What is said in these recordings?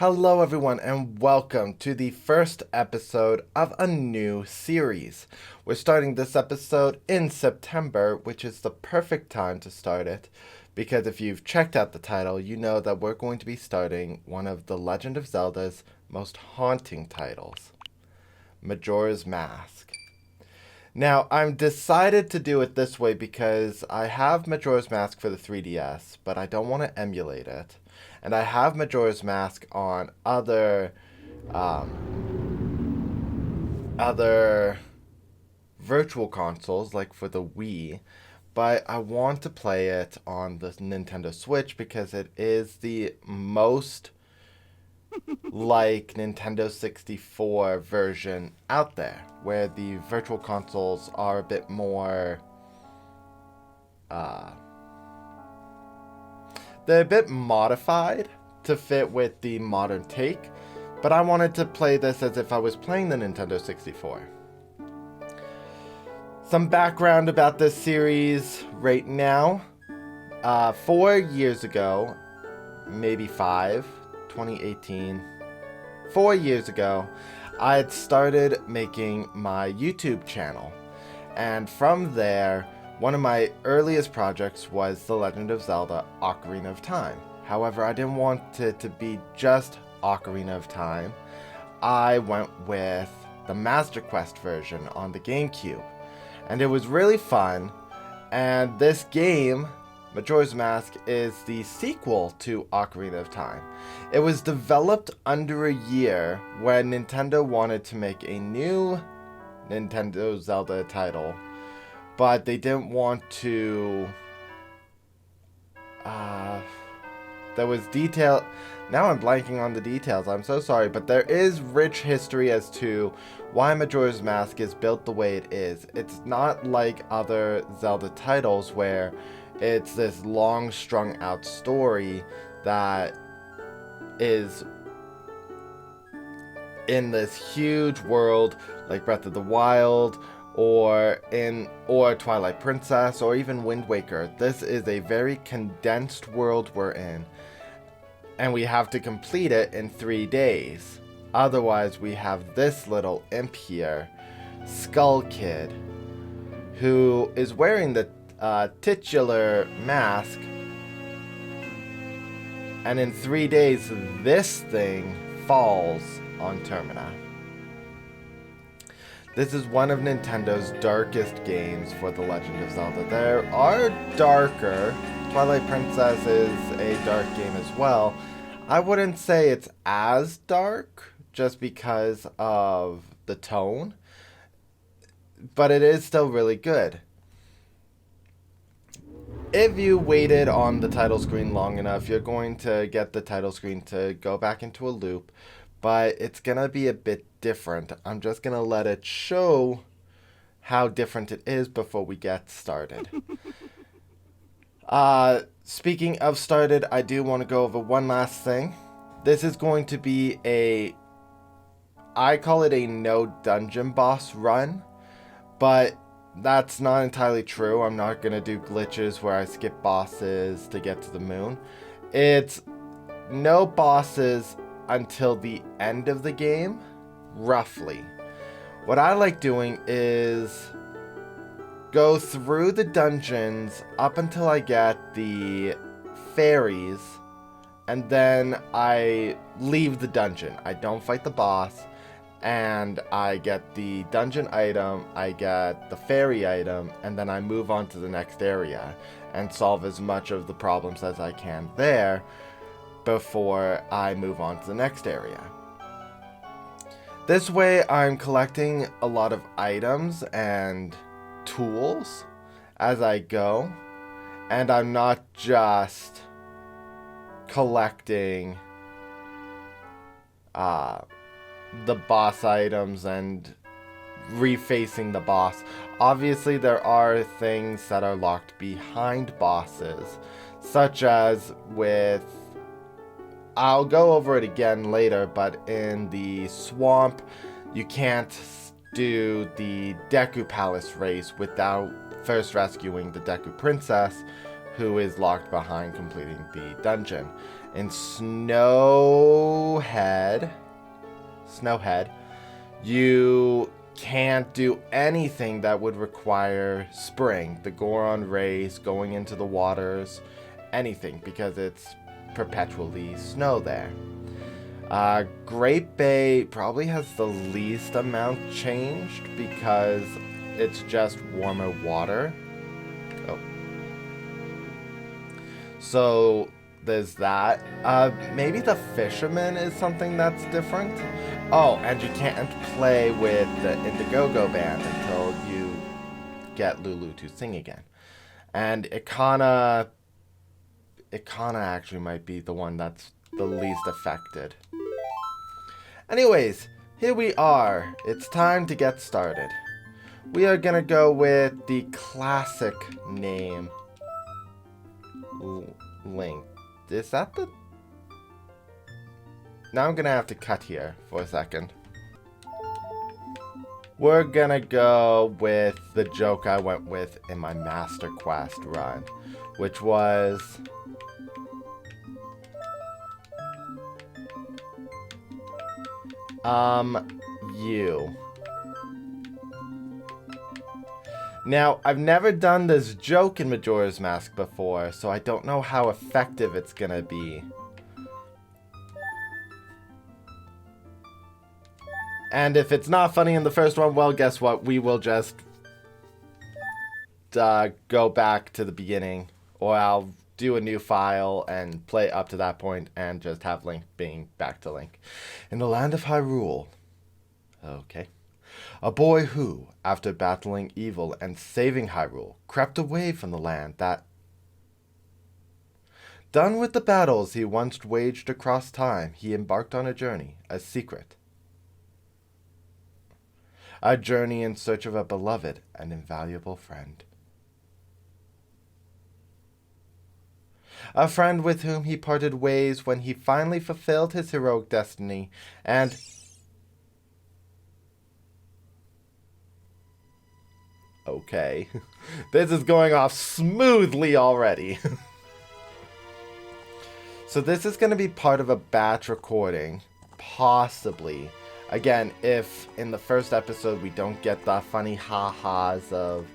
Hello, everyone, and welcome to the first episode of a new series. We're starting this episode in September, which is the perfect time to start it, because if you've checked out the title, you know that we're going to be starting one of the Legend of Zelda's most haunting titles, Majora's Mask. Now, I'm decided to do it this way because I have Majora's Mask for the 3DS, but I don't want to emulate it. And I have Majora's Mask on other virtual consoles, like for the Wii, but I want to play it on the Nintendo Switch because it is the most like Nintendo 64 version out there, where the virtual consoles are a bit more they're a bit modified to fit with the modern take, but I wanted to play this as if I was playing the Nintendo 64. Some background about this series right now. 4 years ago, maybe 5, 2018, 4 years ago, I had started making my YouTube channel. And from there, one of my earliest projects was The Legend of Zelda Ocarina of Time. However, I didn't want it to be just Ocarina of Time. I went with the Master Quest version on the GameCube. And it was really fun. And this game, Majora's Mask, is the sequel to Ocarina of Time. It was developed under a year when Nintendo wanted to make a new Nintendo Zelda title, but they didn't want to. There was detail. Now I'm blanking on the details. I'm so sorry, but there is rich history as to why Majora's Mask is built the way it is. It's not like other Zelda titles where it's this long strung out story that is in this huge world like Breath of the Wild or Twilight Princess or even Wind Waker. This is a very condensed world we're in, and we have to complete it in 3 days. Otherwise, we have this little imp here, Skull Kid, who is wearing the titular mask, and in 3 days, this thing falls on Termina. This is one of Nintendo's darkest games for The Legend of Zelda. There are darker. Twilight Princess is a dark game as well. I wouldn't say it's as dark just because of the tone, but it is still really good. If you waited on the title screen long enough, you're going to get the title screen to go back into a loop, but it's going to be a bit different. I'm just going to let it show how different it is before we get started. Speaking of started, I do want to go over one last thing. This is going to be I call it a no dungeon boss run, but that's not entirely true. I'm not going to do glitches where I skip bosses to get to the moon. It's no bosses until the end of the game, roughly. What I like doing is go through the dungeons up until I get the fairies, and then I leave the dungeon. I don't fight the boss, and I get the dungeon item, I get the fairy item, and then I move on to the next area and solve as much of the problems as I can there before I move on to the next area. This way I'm collecting a lot of items and tools as I go, and I'm not just collecting the boss items and refacing the boss. Obviously there are things that are locked behind bosses, such as with, I'll go over it again later, but in the swamp, you can't do the Deku Palace race without first rescuing the Deku Princess, who is locked behind completing the dungeon. In Snowhead, you can't do anything that would require spring, the Goron rays, going into the waters, anything, because it's perpetually snow there. Great Bay probably has the least amount changed because it's just warmer water. Oh. So there's that. Maybe the Fisherman is something that's different. Oh, and you can't play with the Indiegogo band until you get Lulu to sing again. And Epona actually might be the one that's the least affected. Anyways, here we are. It's time to get started. We are gonna go with the classic name, Link. Is that the... Now I'm gonna have to cut here for a second. We're gonna go with the joke I went with in my Master Quest run, which was... you. Now, I've never done this joke in Majora's Mask before, so I don't know how effective it's gonna be. And if it's not funny in the first one, well, guess what? We will just go back to the beginning, or I'll do a new file and play up to that point and just have Link being back to Link. In the land of Hyrule. Okay. A boy who, after battling evil and saving Hyrule, crept away from the land that... Done with the battles he once waged across time, he embarked on a journey, a secret. A journey in search of a beloved and invaluable friend. A friend with whom he parted ways when he finally fulfilled his heroic destiny, and... Okay. This is going off smoothly already. So this is going to be part of a batch recording. Possibly. Again, if in the first episode we don't get the funny ha-has of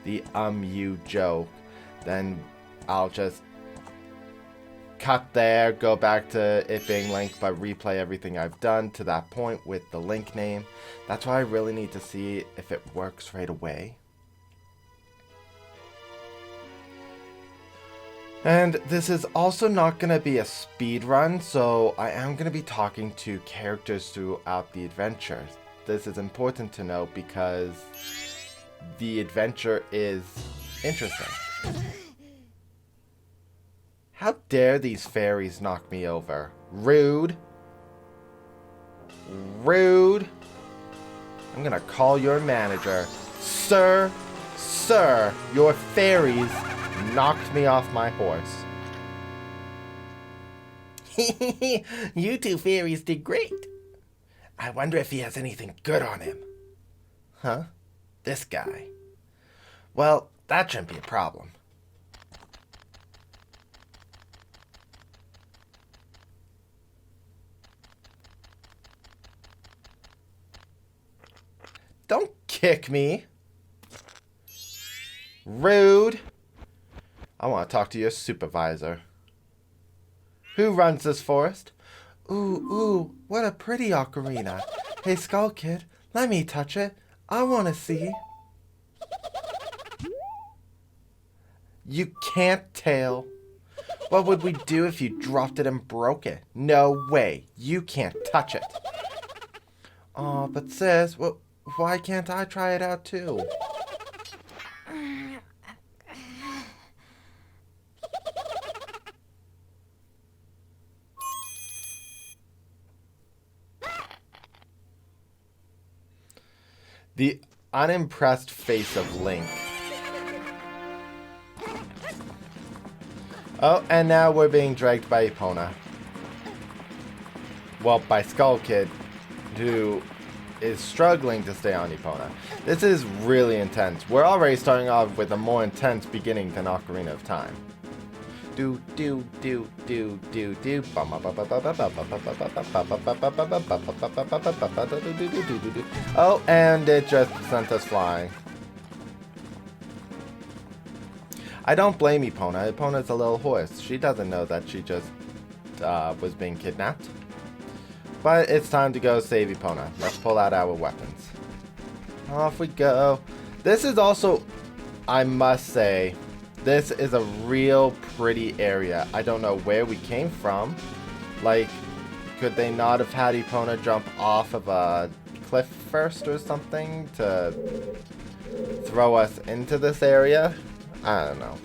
the you joke, then I'll just cut there, go back to it being Link, but replay everything I've done to that point with the Link name. That's why I really need to see if it works right away. And this is also not going to be a speed run, so I am going to be talking to characters throughout the adventure. This is important to note because the adventure is interesting. How dare these fairies knock me over? Rude. Rude. I'm going to call your manager. Sir, your fairies knocked me off my horse. You two fairies did great. I wonder if he has anything good on him. Huh? This guy. Well, that shouldn't be a problem. Don't kick me. Rude. I want to talk to your supervisor. Who runs this forest? Ooh, what a pretty ocarina. Hey, Skull Kid, let me touch it. I want to see. You can't, Tail. What would we do if you dropped it and broke it? No way. You can't touch it. Oh, but sis, why can't I try it out too? The unimpressed face of Link. Oh, and now we're being dragged by Epona. Well, by Skull Kid, who is struggling to stay on Epona. This is really intense. We're already starting off with a more intense beginning than Ocarina of Time. Do do do do do do. Oh, and it just sent us flying. I don't blame Epona. Epona's a little horse. She doesn't know that she just was being kidnapped. But it's time to go save Epona. Let's pull out our weapons. Off we go. This is also, I must say, this is a real pretty area. I don't know where we came from. Like, could they not have had Epona jump off of a cliff first or something to throw us into this area? I don't know.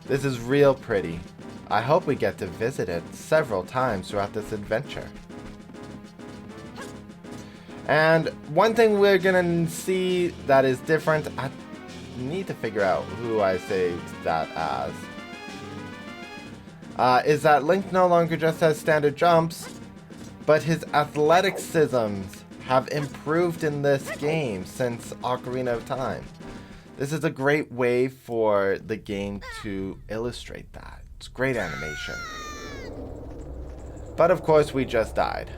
This is real pretty. I hope we get to visit it several times throughout this adventure. And one thing we're gonna see that is different, I need to figure out who I saved that as, is that Link no longer just has standard jumps, but his athleticisms have improved in this game since Ocarina of Time. This is a great way for the game to illustrate that. It's great animation. But of course we just died.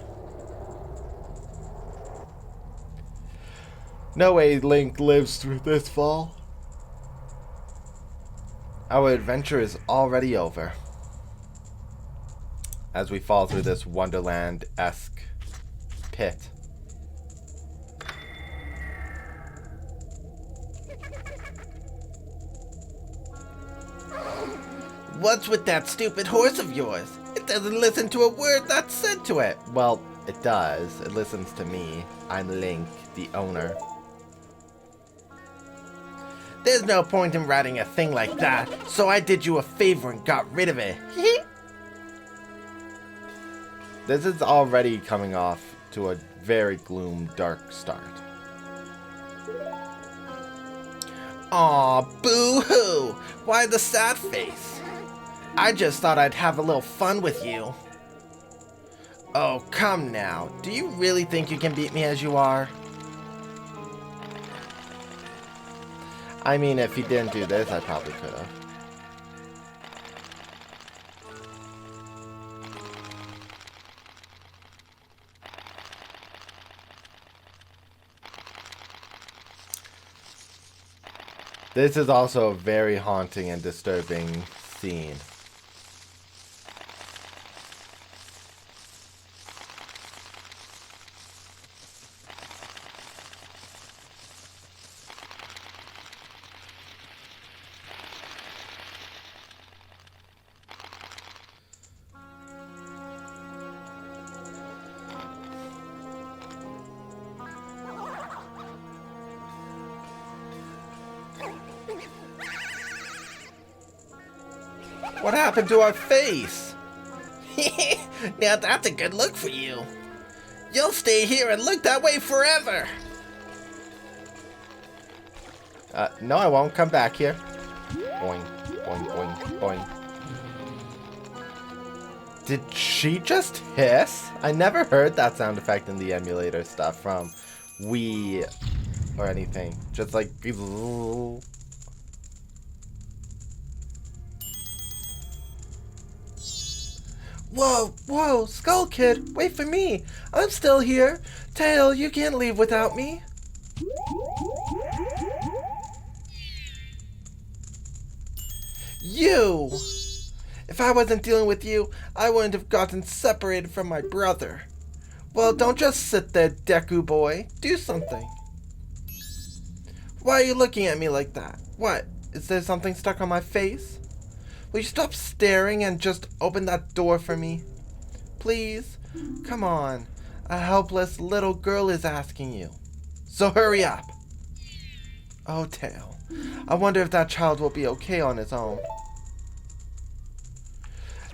No way Link lives through this fall. Our adventure is already over. As we fall through this Wonderland-esque pit. What's with that stupid horse of yours? It doesn't listen to a word that's said to it. Well, it does. It listens to me. I'm Link, the owner. There's no point in riding a thing like that, so I did you a favor and got rid of it. This is already coming off to a very gloom, dark start. Aw, boo-hoo! Why the sad face? I just thought I'd have a little fun with you. Oh, come now. Do you really think you can beat me as you are? I mean, if he didn't do this, I probably could have. This is also a very haunting and disturbing scene. What happened to our face? Now that's a good look for you. You'll stay here and look that way forever. No, I won't come back here. Boing, boing, boing, boing. Did she just hiss? I never heard that sound effect in the emulator stuff from Wii or anything. Just like... Whoa, whoa, Skull Kid, wait for me. I'm still here. Tail, you can't leave without me. You! If I wasn't dealing with you, I wouldn't have gotten separated from my brother. Well, don't just sit there, Deku boy. Do something. Why are you looking at me like that? What? Is there something stuck on my face? Will you stop staring and just open that door for me? Please? Come on. A helpless little girl is asking you. So hurry up. Oh, Tail. I wonder if that child will be okay on his own.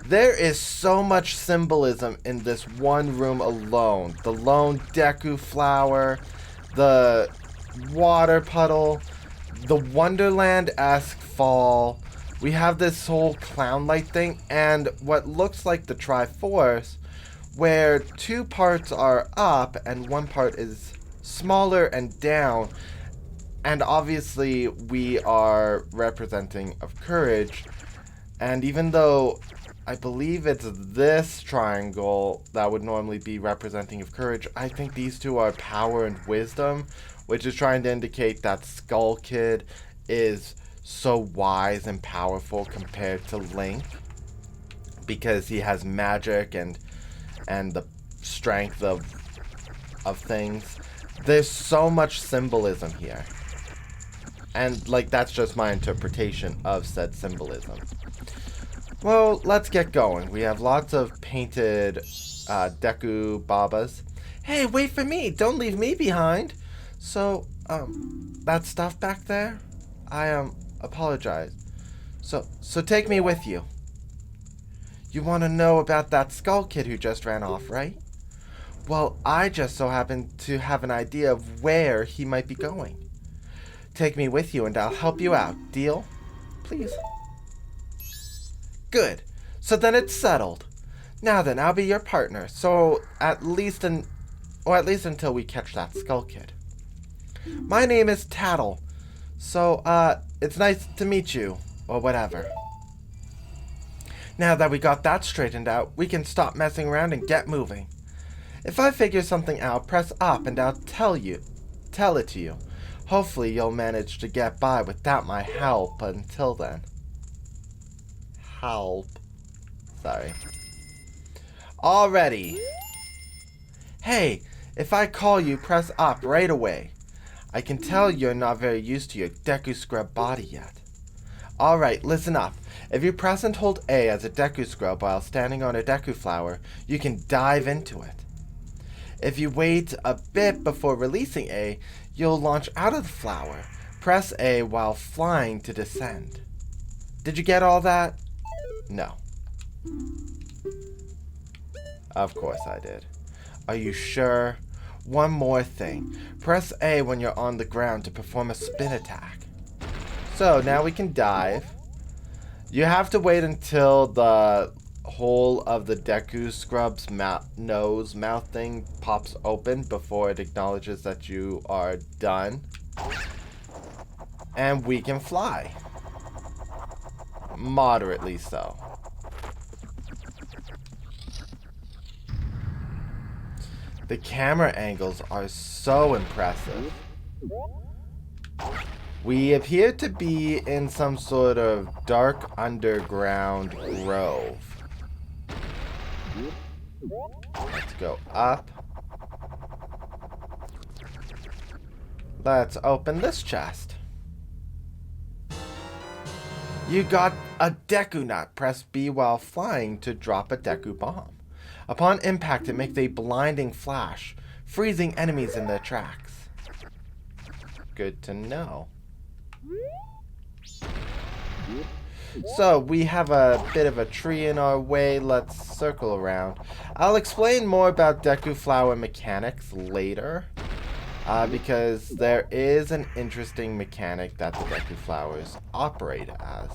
There is so much symbolism in this one room alone. The lone Deku flower, the water puddle, the Wonderland-esque fall. We have this whole clown light thing and what looks like the Triforce, where two parts are up and one part is smaller and down. And obviously, we are representing of courage. And even though I believe it's this triangle that would normally be representing of courage, I think these two are power and wisdom, which is trying to indicate that Skull Kid is so wise and powerful compared to Link, because he has magic and the strength of things. There's so much symbolism here. And, like, that's just my interpretation of said symbolism. Well, let's get going. We have lots of painted Deku Babas. Hey, wait for me! Don't leave me behind! So, that stuff back there? I, apologize. So take me with you. You want to know about that Skull Kid who just ran off, right? Well, I just so happen to have an idea of where he might be going. Take me with you and I'll help you out. Deal? Please? Good. So then it's settled. Now then, I'll be your partner. So at least until we catch that Skull Kid. My name is Tattle. So, it's nice to meet you. Or whatever. Now that we got that straightened out, we can stop messing around and get moving. If I figure something out, press up and I'll tell it to you. Hopefully you'll manage to get by without my help until then. Help. Sorry. Already. Hey, if I call you, press up right away. I can tell you're not very used to your Deku Scrub body yet. Alright, listen up. If you press and hold A as a Deku Scrub while standing on a Deku Flower, you can dive into it. If you wait a bit before releasing A, you'll launch out of the flower. Press A while flying to descend. Did you get all that? No. Of course I did. Are you sure? One more thing. Press A when you're on the ground to perform a spin attack. So, now we can dive. You have to wait until the whole of the Deku Scrub's mouth thing pops open before it acknowledges that you are done. And we can fly. Moderately so. The camera angles are so impressive. We appear to be in some sort of dark underground grove. Let's go up. Let's open this chest. You got a Deku Nut. Press B while flying to drop a Deku Bomb. Upon impact, it makes a blinding flash, freezing enemies in their tracks. Good to know. So, we have a bit of a tree in our way. Let's circle around. I'll explain more about Deku Flower mechanics later. Because there is an interesting mechanic that the Deku Flowers operate as.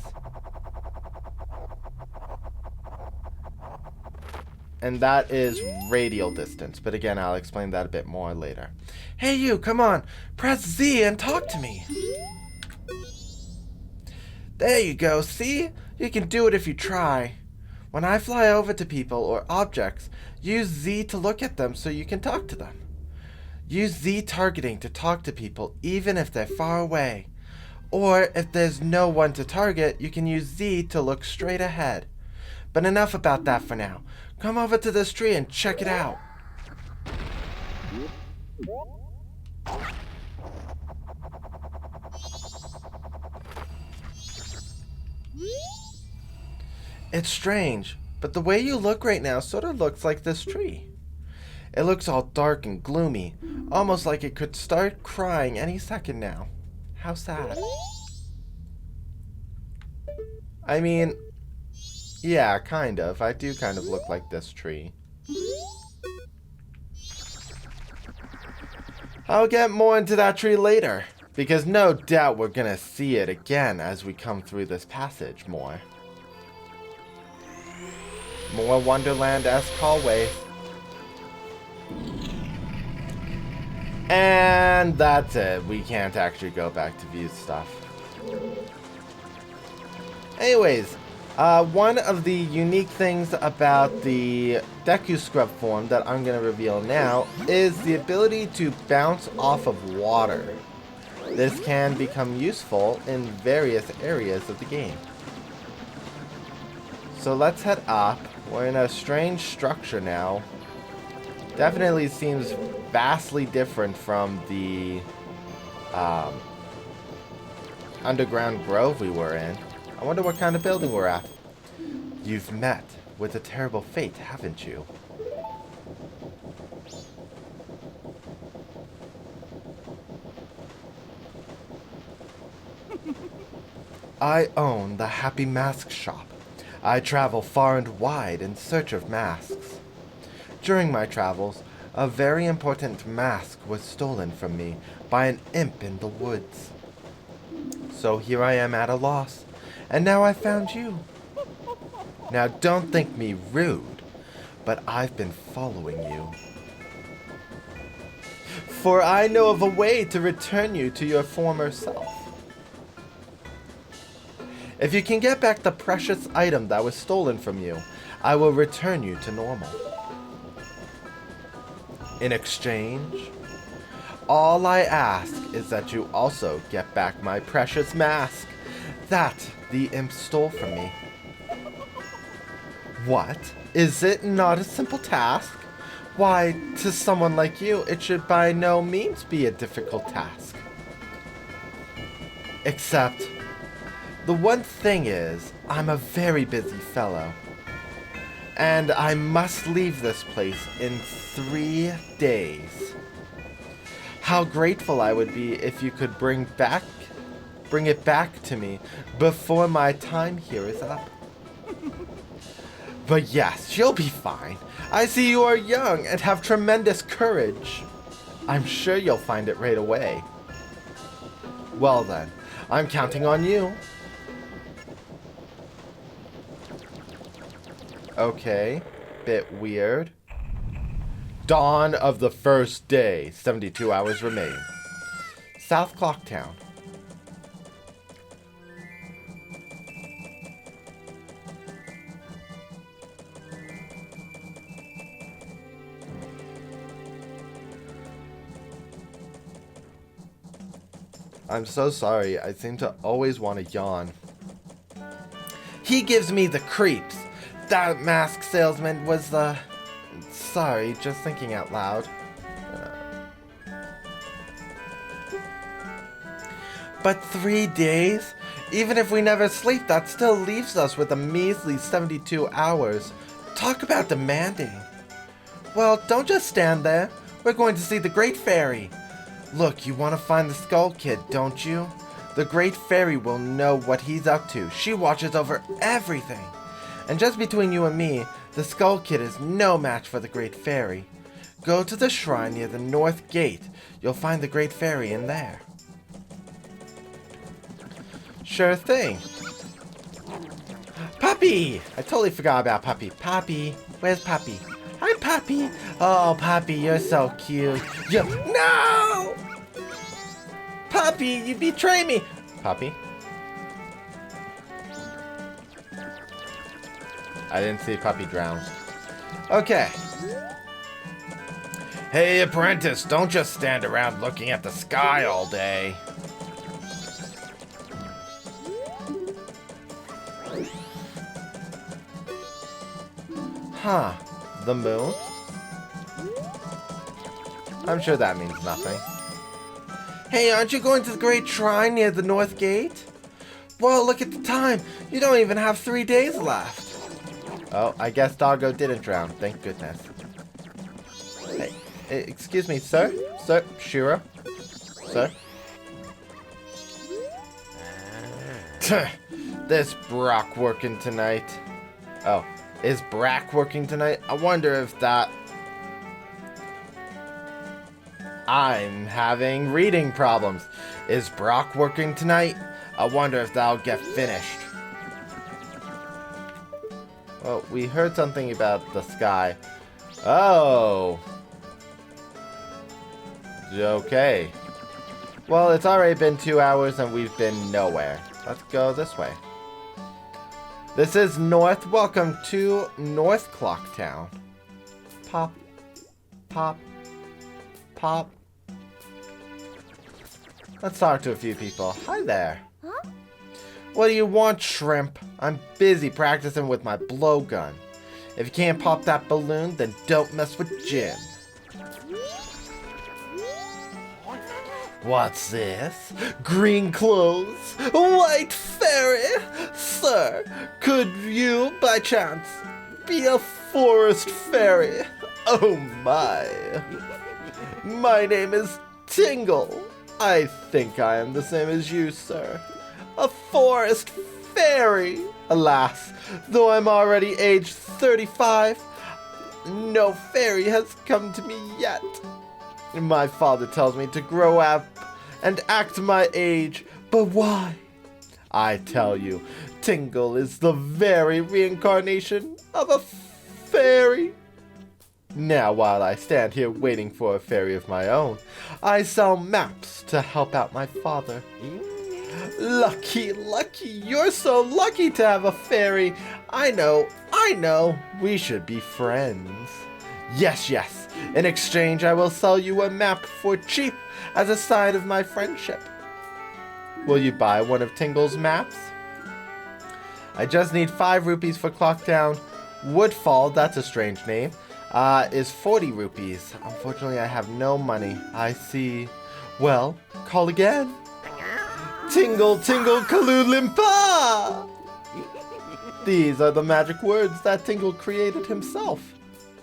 And that is radial distance. But again, I'll explain that a bit more later. Hey you, come on. Press Z and talk to me. There you go, see? You can do it if you try. When I fly over to people or objects, use Z to look at them so you can talk to them. Use Z targeting to talk to people even if they're far away. Or if there's no one to target, you can use Z to look straight ahead. But enough about that for now. Come over to this tree and check it out. It's strange, but the way you look right now sort of looks like this tree. It looks all dark and gloomy, almost like it could start crying any second now. How sad. I mean, yeah, kind of. I do kind of look like this tree. I'll get more into that tree later, because no doubt we're gonna see it again as we come through this passage more. More Wonderland-esque hallway. And that's it. We can't actually go back to view stuff. Anyways, one of the unique things about the Deku Scrub form that I'm going to reveal now is the ability to bounce off of water. This can become useful in various areas of the game. So let's head up. We're in a strange structure now. Definitely seems vastly different from the underground grove we were in. I wonder what kind of building we're at. You've met with a terrible fate, haven't you? I own the Happy Mask Shop. I travel far and wide in search of masks. During my travels, a very important mask was stolen from me by an imp in the woods. So here I am at a loss, and now I found you. Now don't think me rude, but I've been following you. For I know of a way to return you to your former self. If you can get back the precious item that was stolen from you, I will return you to normal. In exchange, all I ask is that you also get back my precious mask that the imp stole from me. What? Is it not a simple task? Why, to someone like you, it should by no means be a difficult task. Except, the one thing is, I'm a very busy fellow. And I must leave this place in 3 days. How grateful I would be if you could bring it back to me before my time here is up. But yes, you'll be fine. I see you are young and have tremendous courage. I'm sure you'll find it right away. Well then, I'm counting on you. Okay, bit weird. Dawn of the first day. 72 hours remain. South Clocktown. I'm so sorry. I seem to always want to yawn. He gives me the creeps. That mask salesman was the... Sorry, just thinking out loud. But 3 days? Even if we never sleep, that still leaves us with a measly 72 hours. Talk about demanding. Well, don't just stand there. We're going to see the Great Fairy. Look, you want to find the Skull Kid, don't you? The Great Fairy will know what he's up to. She watches over everything. And just between you and me, the Skull Kid is no match for the Great Fairy. Go to the shrine near the North Gate. You'll find the Great Fairy in there. Sure thing. Puppy! I totally forgot about Puppy. Puppy, where's Puppy? Hi, Puppy. Oh, Puppy, you're so cute. No! Puppy, you betray me. Puppy? I didn't see Puppy drown. Okay. Hey, apprentice, don't just stand around looking at the sky all day. Huh. The moon? I'm sure that means nothing. Hey, aren't you going to the Great Shrine near the North Gate? Well, look at the time. You don't even have 3 days left. Oh, I guess Doggo didn't drown. Thank goodness. Hey, excuse me, sir? Sir? Shiro? Sir? This Brock working tonight. Oh, is Brack working tonight? I wonder if that... I'm having reading problems. Is Brock working tonight? I wonder if that'll get finished. Well, we heard something about the sky. Oh! Okay. Well, it's already been 2 hours and we've been nowhere. Let's go this way. This is North. Welcome to North Clock Town. Pop. Pop. Pop. Let's talk to a few people. Hi there. Huh? What do you want, shrimp? I'm busy practicing with my blowgun. If you can't pop that balloon, then don't mess with Jim. What's this? Green clothes? White fairy? Sir, could you, by chance, be a forest fairy? Oh my. My name is Tingle. I think I am the same as you, sir. A forest fairy. Alas, though I'm already aged 35, no fairy has come to me yet. My father tells me to grow up and act my age, but why? I tell you, Tingle is the very reincarnation of a fairy. Now, while I stand here waiting for a fairy of my own, I sell maps to help out my father. Lucky, lucky, you're so lucky to have a fairy. I know, we should be friends. Yes, yes, in exchange I will sell you a map for cheap as a sign of my friendship. Will you buy one of Tingle's maps? I just need 5 rupees for Clocktown. Woodfall, that's a strange name, is 40 rupees. Unfortunately, I have no money. I see. Well, call again. Tingle, tingle, Kalulimpa! These are the magic words that Tingle created himself.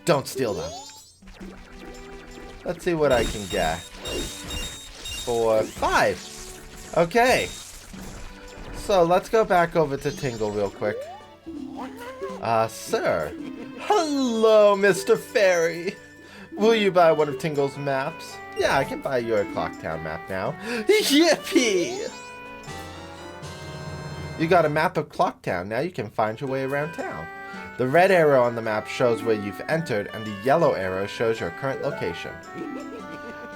Don't steal them. Let's see what I can get. For 5. Okay. So let's go back over to Tingle real quick. Sir. Hello, Mr. Fairy. Will you buy one of Tingle's maps? Yeah, I can buy your Clocktown map now. Yippee! You got a map of Clocktown. Now you can find your way around town. The red arrow on the map shows where you've entered, and the yellow arrow shows your current location.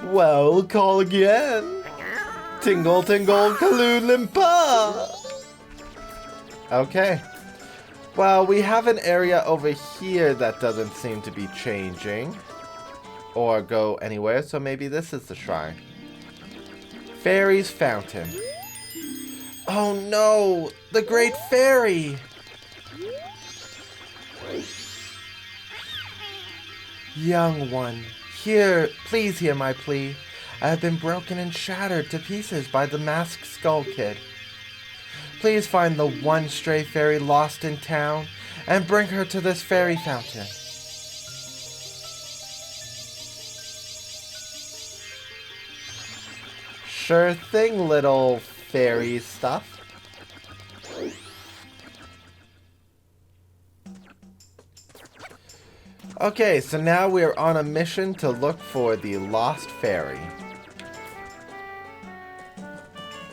Well, call again. Tingle, tingle, Kalulimpa! Okay. Well, we have an area over here that doesn't seem to be changing or go anywhere, so maybe this is the shrine. Fairy's Fountain. Oh no! The Great Fairy! Young one, please hear my plea. I have been broken and shattered to pieces by the masked Skull Kid. Please find the one stray fairy lost in town and bring her to this fairy fountain. Sure thing, little fairy stuff. Okay, so now we're on a mission to look for the lost fairy.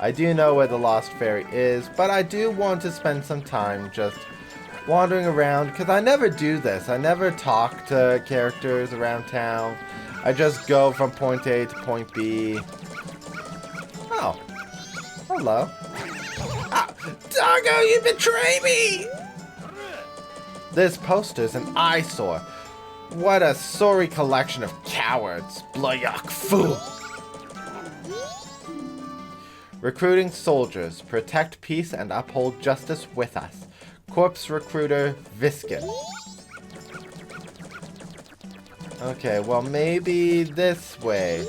I do know where the lost fairy is, but I do want to spend some time just wandering around, because I never do this. I never talk to characters around town. I just go from point A to point B. Oh. Hello. Ah, Doggo, you betray me! This poster's an eyesore. What a sorry collection of cowards. Bloyok fool. Recruiting soldiers. Protect peace and uphold justice with us. Corpse Recruiter Viskin. Okay, well maybe this way.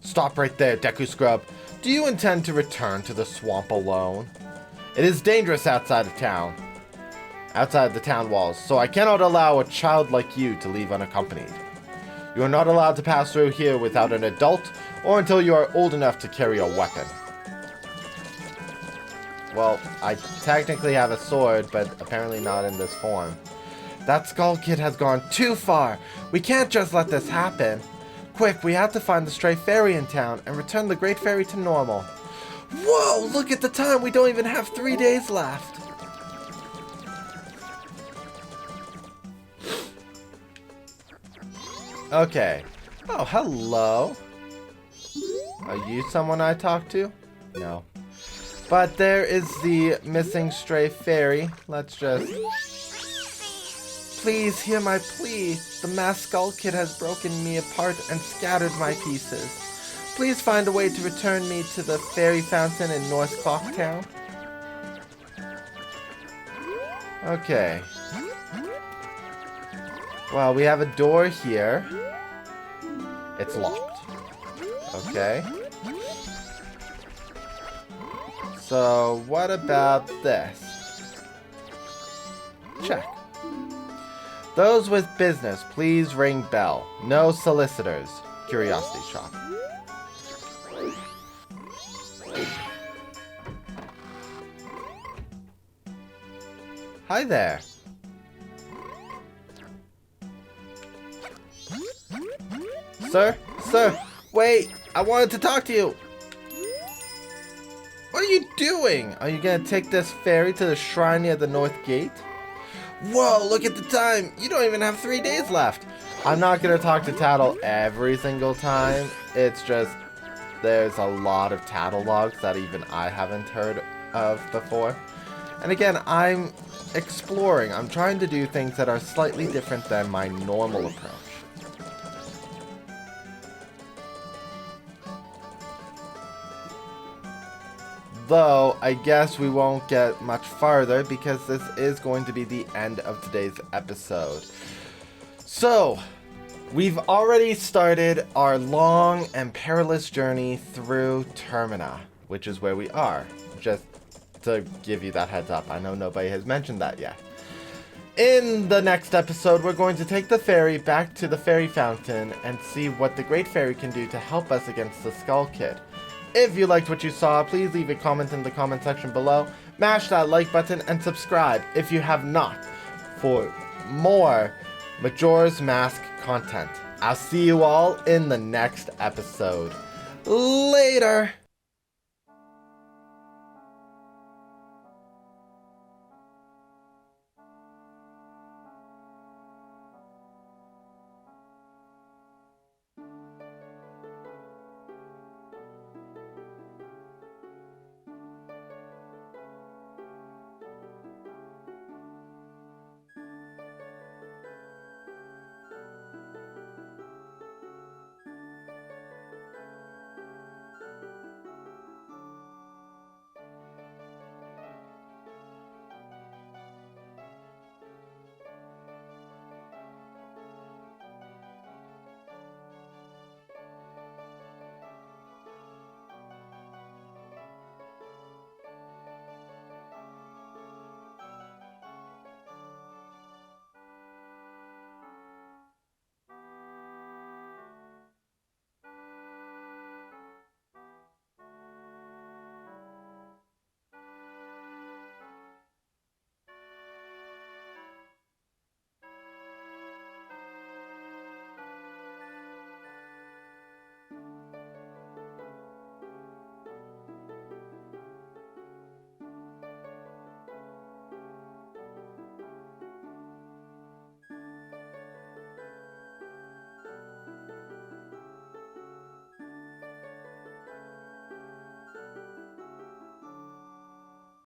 Stop right there, Deku Scrub. Do you intend to return to the swamp alone? It is dangerous outside of town. Outside the town walls, so I cannot allow a child like you to leave unaccompanied. You are not allowed to pass through here without an adult, or until you are old enough to carry a weapon. Well, I technically have a sword, but apparently not in this form. That Skull Kid has gone too far. We can't just let this happen. Quick, we have to find the stray fairy in town and return the Great Fairy to normal. Whoa, look at the time. We don't even have 3 days left. Okay. Oh, hello. Are you someone I talk to? No. But there is the missing stray fairy. Let's just... Please hear my plea. The masked skull kid has broken me apart and scattered my pieces. Please find a way to return me to the fairy fountain in North Clocktown. Okay. Well, we have a door here. It's locked. Okay. So, what about this? Check. Those with business, please ring bell. No solicitors. Curiosity shop. Hi there. Sir, wait, I wanted to talk to you. What are you doing? Are you gonna take this ferry to the shrine near the north gate? Whoa, look at the time. You don't even have 3 days left. I'm not gonna talk to Tattle every single time. It's just, there's a lot of Tattle logs that even I haven't heard of before. And again, I'm exploring. I'm trying to do things that are slightly different than my normal approach. Though, I guess we won't get much farther because this is going to be the end of today's episode. So, we've already started our long and perilous journey through Termina, which is where we are. Just to give you that heads up, I know nobody has mentioned that yet. In the next episode, we're going to take the ferry back to the fairy fountain and see what the Great Fairy can do to help us against the Skull Kid. If you liked what you saw, please leave a comment in the comment section below. Mash that like button and subscribe if you have not for more Majora's Mask content. I'll see you all in the next episode. Later!